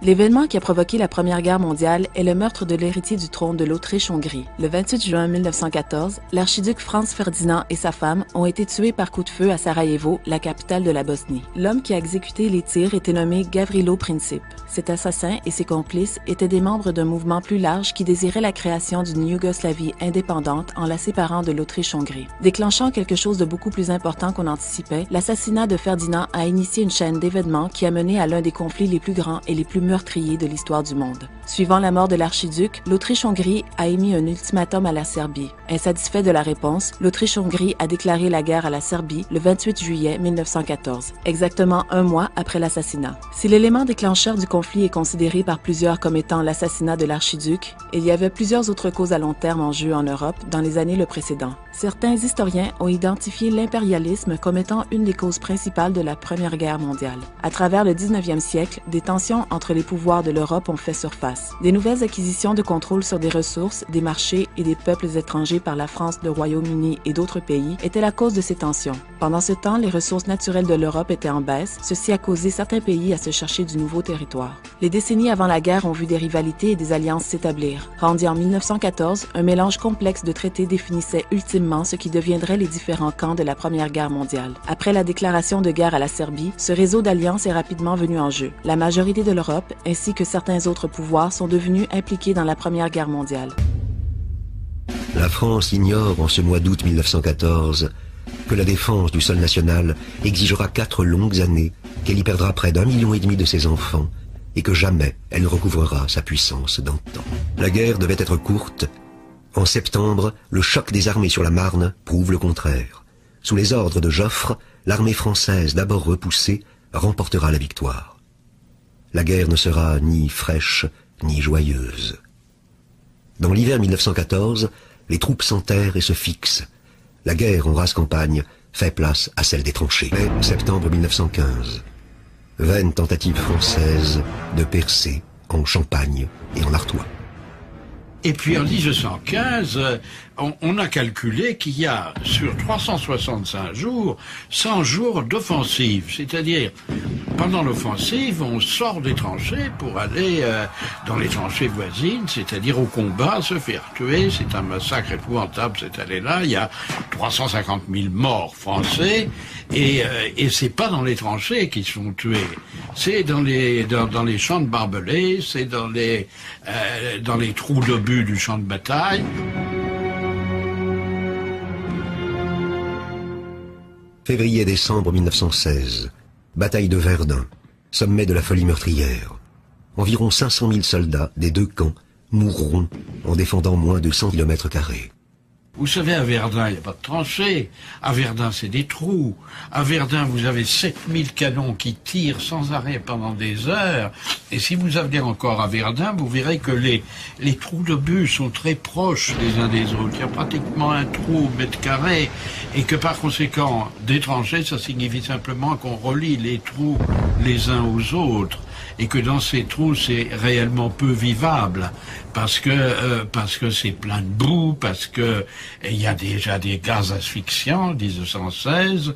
L'événement qui a provoqué la Première Guerre mondiale est le meurtre de l'héritier du trône de l'Autriche-Hongrie. Le 28 juin 1914, l'archiduc Franz Ferdinand et sa femme ont été tués par coup de feu à Sarajevo, la capitale de la Bosnie. L'homme qui a exécuté les tirs était nommé Gavrilo Princip. Cet assassin et ses complices étaient des membres d'un mouvement plus large qui désirait la création d'une Yougoslavie indépendante en la séparant de l'Autriche-Hongrie. Déclenchant quelque chose de beaucoup plus important qu'on anticipait, l'assassinat de Ferdinand a initié une chaîne d'événements qui a mené à l'un des conflits les plus grands et les plus meurtriers de l'histoire du monde. Suivant la mort de l'archiduc, l'Autriche-Hongrie a émis un ultimatum à la Serbie. Insatisfait de la réponse, l'Autriche-Hongrie a déclaré la guerre à la Serbie le 28 juillet 1914, exactement un mois après l'assassinat. Si l'élément déclencheur du conflit est considéré par plusieurs comme étant l'assassinat de l'archiduc, il y avait plusieurs autres causes à long terme en jeu en Europe dans les années le précédent. Certains historiens ont identifié l'impérialisme comme étant une des causes principales de la Première Guerre mondiale. À travers le 19e siècle, des tensions entre les pouvoirs de l'Europe ont fait surface. Des nouvelles acquisitions de contrôle sur des ressources, des marchés et des peuples étrangers par la France, le Royaume-Uni et d'autres pays étaient la cause de ces tensions. Pendant ce temps, les ressources naturelles de l'Europe étaient en baisse, ceci a causé certains pays à se chercher du nouveau territoire. Les décennies avant la guerre ont vu des rivalités et des alliances s'établir. Rendu en 1914, un mélange complexe de traités définissait ultimement ce qui deviendrait les différents camps de la Première Guerre mondiale. Après la déclaration de guerre à la Serbie, ce réseau d'alliances est rapidement venu en jeu. La majorité de l'Europe, ainsi que certains autres pouvoirs, sont devenus impliqués dans la Première Guerre mondiale. La France ignore en ce mois d'août 1914 que la défense du sol national exigera 4 longues années, qu'elle y perdra près d'1,5 million de ses enfants et que jamais elle ne recouvrera sa puissance d'antan. La guerre devait être courte. En septembre, le choc des armées sur la Marne prouve le contraire. Sous les ordres de Joffre, l'armée française, d'abord repoussée, remportera la victoire. La guerre ne sera ni fraîche ni joyeuse. Dans l'hiver 1914, les troupes s'enterrent et se fixent. La guerre en rase campagne fait place à celle des tranchées. Mai, septembre 1915. Vaine tentative française de percer en Champagne et en Artois. Et puis en 1915, on a calculé qu'il y a sur 365 jours, 100 jours d'offensive. C'est-à-dire, pendant l'offensive, on sort des tranchées pour aller dans les tranchées voisines, c'est-à-dire au combat, se faire tuer. C'est un massacre épouvantable cette année-là. Il y a 350 000 morts français. Et c'est pas dans les tranchées qu'ils sont tués. C'est dans les champs de barbelés, c'est dans les trous d'obus du champ de bataille. Février-décembre 1916. Bataille de Verdun. Sommet de la folie meurtrière. Environ 500 000 soldats des deux camps mourront en défendant moins de 100 km². Vous savez, à Verdun, il n'y a pas de tranchées. À Verdun, c'est des trous. À Verdun, vous avez 7000 canons qui tirent sans arrêt pendant des heures. Et si vous allez encore à Verdun, vous verrez que les trous d'obus sont très proches les uns des autres. Il y a pratiquement un trou au mètre carré. Et que par conséquent, des tranchées, ça signifie simplement qu'on relie les trous les uns aux autres. Et que dans ces trous, c'est réellement peu vivable. Parce que c'est plein de boue, parce que il y a déjà des gaz asphyxiants, 1916,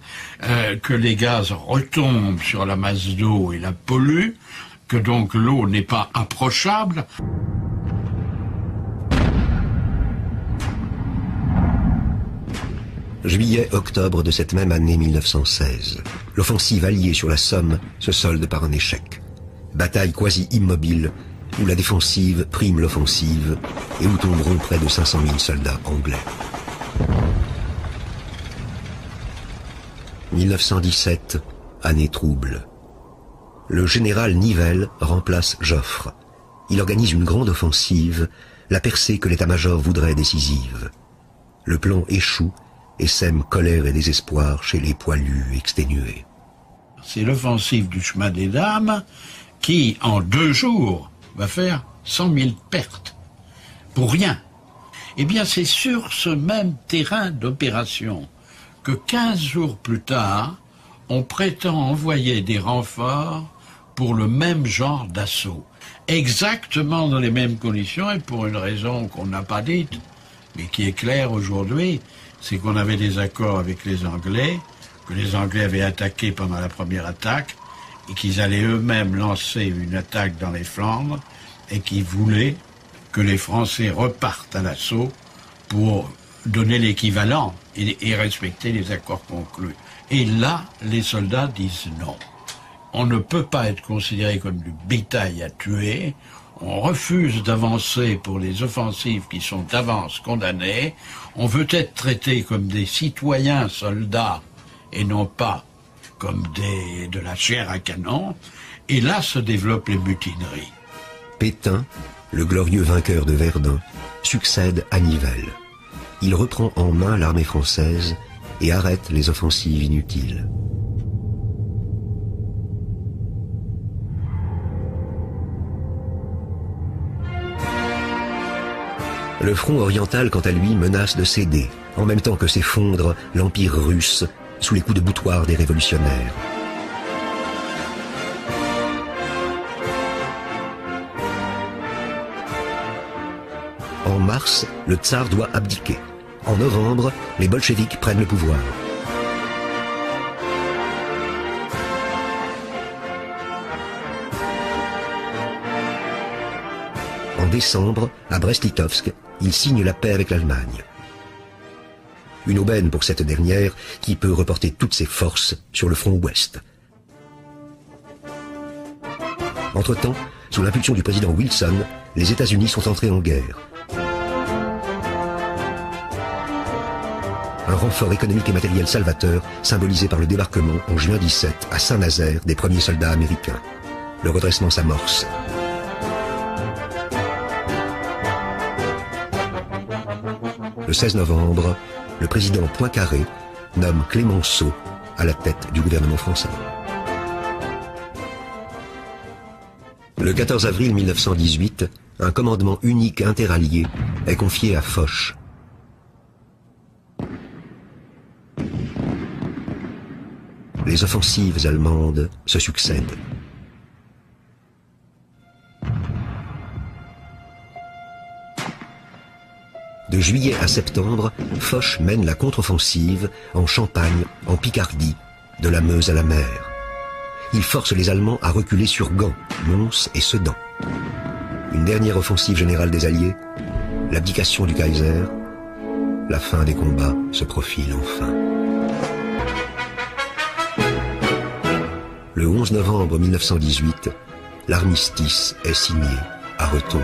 que les gaz retombent sur la masse d'eau et la polluent, que donc l'eau n'est pas approchable. Juillet-octobre de cette même année 1916. L'offensive alliée sur la Somme se solde par un échec. Bataille quasi immobile, où la défensive prime l'offensive et où tomberont près de 500 000 soldats anglais. 1917, année trouble. Le général Nivelle remplace Joffre. Il organise une grande offensive, la percée que l'état-major voudrait décisive. Le plan échoue et sème colère et désespoir chez les poilus exténués. C'est l'offensive du chemin des dames qui, en 2 jours, va faire 100 000 pertes. Pour rien. Eh bien, c'est sur ce même terrain d'opération que 15 jours plus tard, on prétend envoyer des renforts pour le même genre d'assaut. Exactement dans les mêmes conditions et pour une raison qu'on n'a pas dite, mais qui est claire aujourd'hui, c'est qu'on avait des accords avec les Anglais, que les Anglais avaient attaqué pendant la première attaque, et qu'ils allaient eux-mêmes lancer une attaque dans les Flandres et qu'ils voulaient que les Français repartent à l'assaut pour donner l'équivalent et respecter les accords conclus. Et là, les soldats disent non. On ne peut pas être considéré comme du bétail à tuer. On refuse d'avancer pour les offensives qui sont d'avance condamnées. On veut être traité comme des citoyens soldats et non pas comme de la chair à canon. Et là se développent les mutineries. Pétain, le glorieux vainqueur de Verdun, succède à Nivelles. Il reprend en main l'armée française et arrête les offensives inutiles. Le front oriental, quant à lui, menace de céder, en même temps que s'effondre l'Empire russe sous les coups de boutoir des révolutionnaires. En mars, le tsar doit abdiquer. En novembre, les bolcheviks prennent le pouvoir. En décembre, à Brest-Litovsk, il signe la paix avec l'Allemagne. Une aubaine pour cette dernière qui peut reporter toutes ses forces sur le front ouest. Entre-temps, sous l'impulsion du président Wilson, les États-Unis sont entrés en guerre. Un renfort économique et matériel salvateur, symbolisé par le débarquement en juin 17 à Saint-Nazaire des premiers soldats américains. Le redressement s'amorce. Le 16 novembre, le président Poincaré nomme Clémenceau à la tête du gouvernement français. Le 14 avril 1918, un commandement unique interallié est confié à Foch. Les offensives allemandes se succèdent. De juillet à septembre, Foch mène la contre-offensive en Champagne, en Picardie, de la Meuse à la mer. Il force les Allemands à reculer sur Gand, Mons et Sedan. Une dernière offensive générale des Alliés, l'abdication du Kaiser, la fin des combats se profile enfin. Le 11 novembre 1918, l'armistice est signé à Rotonde.